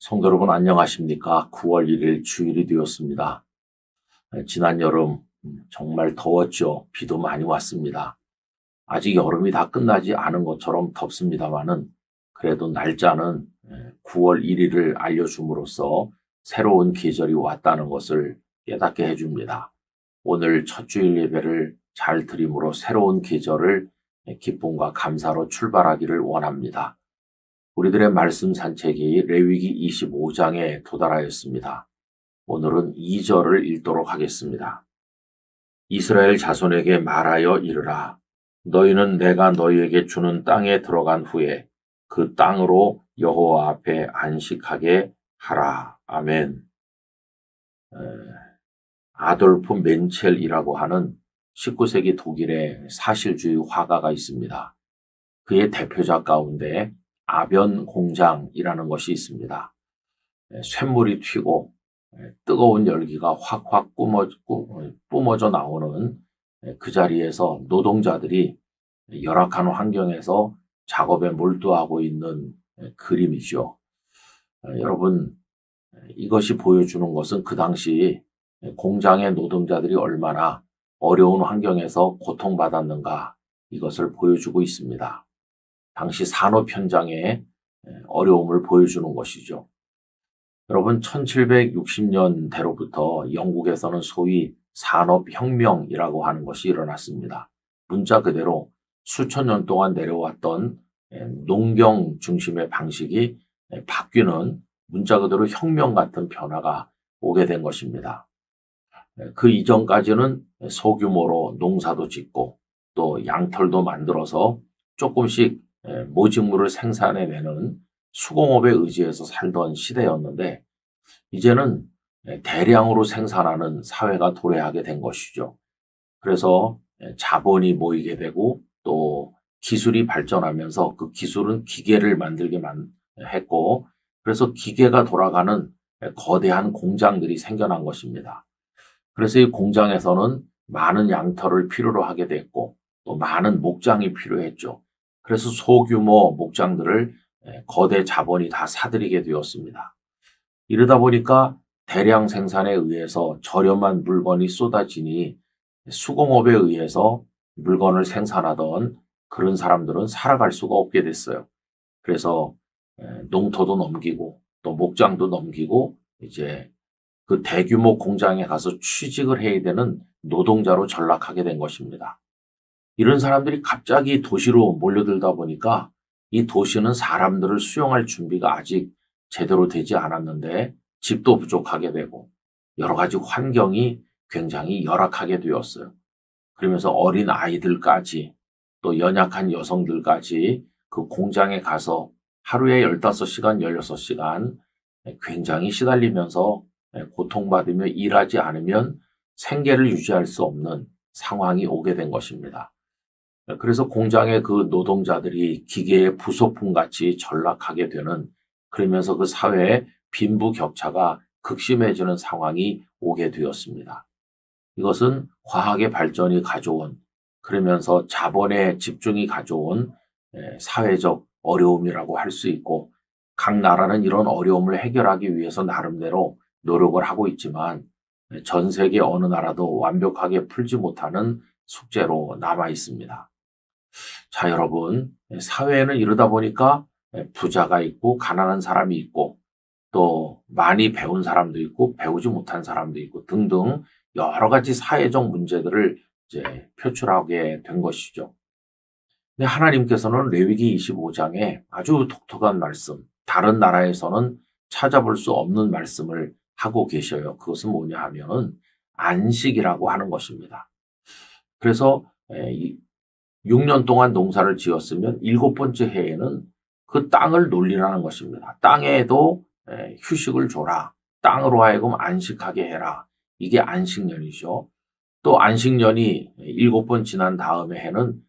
성도 여러분 안녕하십니까? 9월 1일 주일이 되었습니다. 지난 여름 정말 더웠죠. 비도 많이 왔습니다. 아직 여름이 다 끝나지 않은 것처럼 덥습니다만은 그래도 날짜는 9월 1일을 알려줌으로써 새로운 계절이 왔다는 것을 깨닫게 해줍니다. 오늘 첫 주일 예배를 잘 드림으로 새로운 계절을 기쁨과 감사로 출발하기를 원합니다. 우리들의 말씀 산책이 레위기 25장에 도달하였습니다. 오늘은 2절을 읽도록 하겠습니다. 이스라엘 자손에게 말하여 이르라. 너희는 내가 너희에게 주는 땅에 들어간 후에 그 땅으로 여호와 앞에 안식하게 하라. 아멘. 아돌프 멘첼이라고 하는 19세기 독일의 사실주의 화가가 있습니다. 그의 대표작 가운데 아변 공장이라는 것이 있습니다. 쇳물이 튀고 뜨거운 열기가 확확 뿜어져 나오는 그 자리에서 노동자들이 열악한 환경에서 작업에 몰두하고 있는 그림이죠. 여러분, 이것이 보여주는 것은 그 당시 공장의 노동자들이 얼마나 어려운 환경에서 고통받았는가 이것을 보여주고 있습니다. 당시 산업 현장의 어려움을 보여주는 것이죠. 여러분 1760년대로부터 영국에서는 소위 산업혁명이라고 하는 것이 일어났습니다. 문자 그대로 수천 년 동안 내려왔던 농경 중심의 방식이 바뀌는 문자 그대로 혁명 같은 변화가 오게 된 것입니다. 그 이전까지는 소규모로 농사도 짓고 또 양털도 만들어서 조금씩 모직물을 생산해내는 수공업에 의지해서 살던 시대였는데 이제는 대량으로 생산하는 사회가 도래하게 된 것이죠. 그래서 자본이 모이게 되고 또 기술이 발전하면서 그 기술은 기계를 만들게 했고 그래서 기계가 돌아가는 거대한 공장들이 생겨난 것입니다. 그래서 이 공장에서는 많은 양털을 필요로 하게 됐고 또 많은 목장이 필요했죠. 그래서 소규모 목장들을 거대 자본이 다 사들이게 되었습니다. 이러다 보니까 대량 생산에 의해서 저렴한 물건이 쏟아지니 수공업에 의해서 물건을 생산하던 그런 사람들은 살아갈 수가 없게 됐어요. 그래서 농토도 넘기고 또 목장도 넘기고 이제 그 대규모 공장에 가서 취직을 해야 되는 노동자로 전락하게 된 것입니다. 이런 사람들이 갑자기 도시로 몰려들다 보니까 이 도시는 사람들을 수용할 준비가 아직 제대로 되지 않았는데 집도 부족하게 되고 여러 가지 환경이 굉장히 열악하게 되었어요. 그러면서 어린 아이들까지 또 연약한 여성들까지 그 공장에 가서 하루에 15시간, 16시간 굉장히 시달리면서 고통받으며 일하지 않으면 생계를 유지할 수 없는 상황이 오게 된 것입니다. 그래서 공장의 그 노동자들이 기계의 부속품같이 전락하게 되는 그러면서 그 사회의 빈부격차가 극심해지는 상황이 오게 되었습니다. 이것은 과학의 발전이 가져온 그러면서 자본의 집중이 가져온 사회적 어려움이라고 할 수 있고 각 나라는 이런 어려움을 해결하기 위해서 나름대로 노력을 하고 있지만 전 세계 어느 나라도 완벽하게 풀지 못하는 숙제로 남아 있습니다. 자, 여러분, 사회에는 이러다 보니까 부자가 있고 가난한 사람이 있고 또 많이 배운 사람도 있고 배우지 못한 사람도 있고 등등 여러 가지 사회적 문제들을 이제 표출하게 된 것이죠. 근데 하나님께서는 레위기 25장에 아주 독특한 말씀, 다른 나라에서는 찾아볼 수 없는 말씀을 하고 계셔요. 그것은 뭐냐 하면은 안식이라고 하는 것입니다. 그래서 6년 동안 농사를 지었으면 7번째 해에는 그 땅을 놀리라는 것입니다. 땅에도 휴식을 줘라. 땅으로 하여금 안식하게 해라. 이게 안식년이죠. 또 안식년이 7번 지난 다음에 해는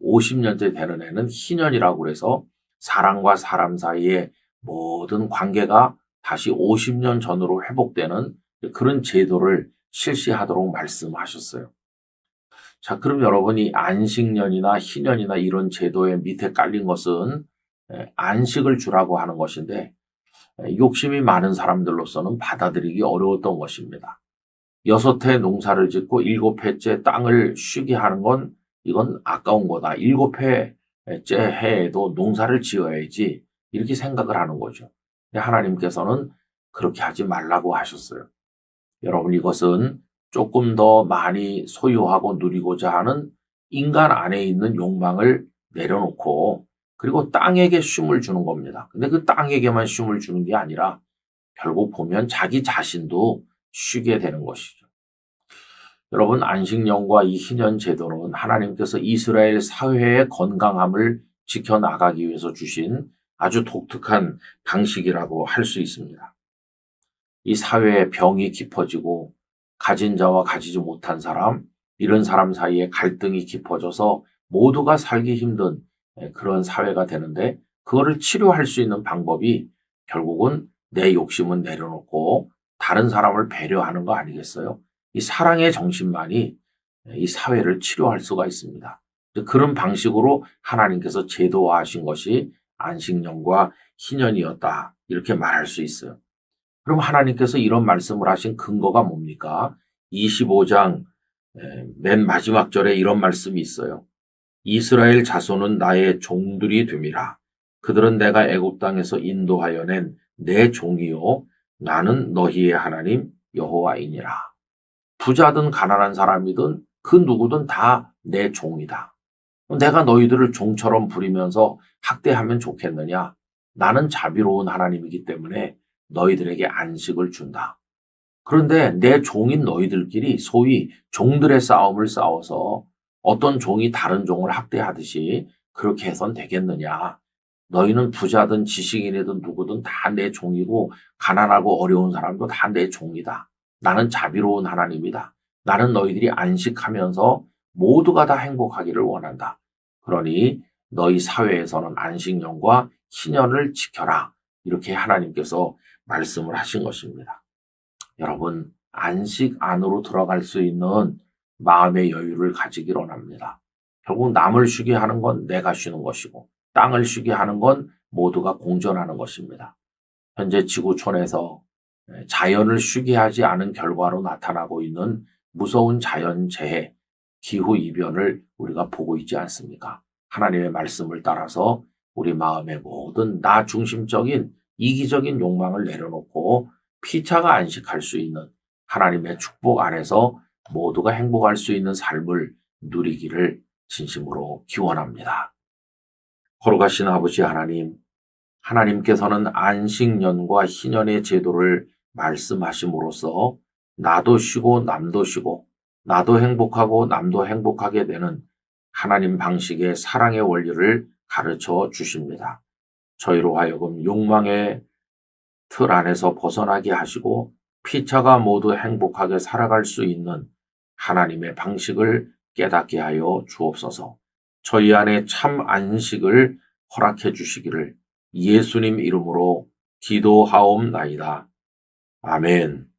50년째 되는 해는 희년이라고 해서 사람과 사람 사이의 모든 관계가 다시 50년 전으로 회복되는 그런 제도를 실시하도록 말씀하셨어요. 자, 그럼 여러분이 안식년이나 희년이나 이런 제도의 밑에 깔린 것은 안식을 주라고 하는 것인데 욕심이 많은 사람들로서는 받아들이기 어려웠던 것입니다. 6해 농사를 짓고 7해째 땅을 쉬게 하는 건 이건 아까운 거다. 7해째 해에도 농사를 지어야지 이렇게 생각을 하는 거죠. 근데 하나님께서는 그렇게 하지 말라고 하셨어요. 여러분, 이것은 조금 더 많이 소유하고 누리고자 하는 인간 안에 있는 욕망을 내려놓고 그리고 땅에게 쉼을 주는 겁니다. 근데 그 땅에게만 쉼을 주는 게 아니라 결국 보면 자기 자신도 쉬게 되는 것이죠. 여러분, 안식년과 이 희년 제도는 하나님께서 이스라엘 사회의 건강함을 지켜나가기 위해서 주신 아주 독특한 방식이라고 할 수 있습니다. 이 사회의 병이 깊어지고 가진 자와 가지지 못한 사람, 이런 사람 사이에 갈등이 깊어져서 모두가 살기 힘든 그런 사회가 되는데 그거를 치료할 수 있는 방법이 결국은 내 욕심은 내려놓고 다른 사람을 배려하는 거 아니겠어요? 이 사랑의 정신만이 이 사회를 치료할 수가 있습니다. 그런 방식으로 하나님께서 제도화하신 것이 안식년과 희년이었다. 이렇게 말할 수 있어요. 그럼 하나님께서 이런 말씀을 하신 근거가 뭡니까? 25장 맨 마지막 절에 이런 말씀이 있어요. 이스라엘 자손은 나의 종들이 됨이라. 그들은 내가 애굽 땅에서 인도하여 낸 내 종이요 나는 너희의 하나님 여호와이니라. 부자든 가난한 사람이든 그 누구든 다 내 종이다. 내가 너희들을 종처럼 부리면서 학대하면 좋겠느냐? 나는 자비로운 하나님이기 때문에 너희들에게 안식을 준다. 그런데 내 종인 너희들끼리 소위 종들의 싸움을 싸워서 어떤 종이 다른 종을 학대하듯이 그렇게 해선 되겠느냐. 너희는 부자든 지식인이든 누구든 다 내 종이고 가난하고 어려운 사람도 다 내 종이다. 나는 자비로운 하나님이다. 나는 너희들이 안식하면서 모두가 다 행복하기를 원한다. 그러니 너희 사회에서는 안식년과 희년을 지켜라. 이렇게 하나님께서 말씀을 하신 것입니다. 여러분, 안식 안으로 들어갈 수 있는 마음의 여유를 가지길 원합니다. 결국 남을 쉬게 하는 건 내가 쉬는 것이고 땅을 쉬게 하는 건 모두가 공존하는 것입니다. 현재 지구촌에서 자연을 쉬게 하지 않은 결과로 나타나고 있는 무서운 자연재해, 기후이변을 우리가 보고 있지 않습니까? 하나님의 말씀을 따라서 우리 마음의 모든 나 중심적인 이기적인 욕망을 내려놓고 피차가 안식할 수 있는 하나님의 축복 안에서 모두가 행복할 수 있는 삶을 누리기를 진심으로 기원합니다. 거룩하신 아버지 하나님, 하나님께서는 안식년과 희년의 제도를 말씀하심으로써 나도 쉬고 남도 쉬고 나도 행복하고 남도 행복하게 되는 하나님 방식의 사랑의 원리를 가르쳐 주십니다. 저희로 하여금 욕망의 틀 안에서 벗어나게 하시고 피차가 모두 행복하게 살아갈 수 있는 하나님의 방식을 깨닫게 하여 주옵소서. 저희 안에 참 안식을 허락해 주시기를 예수님 이름으로 기도하옵나이다. 아멘.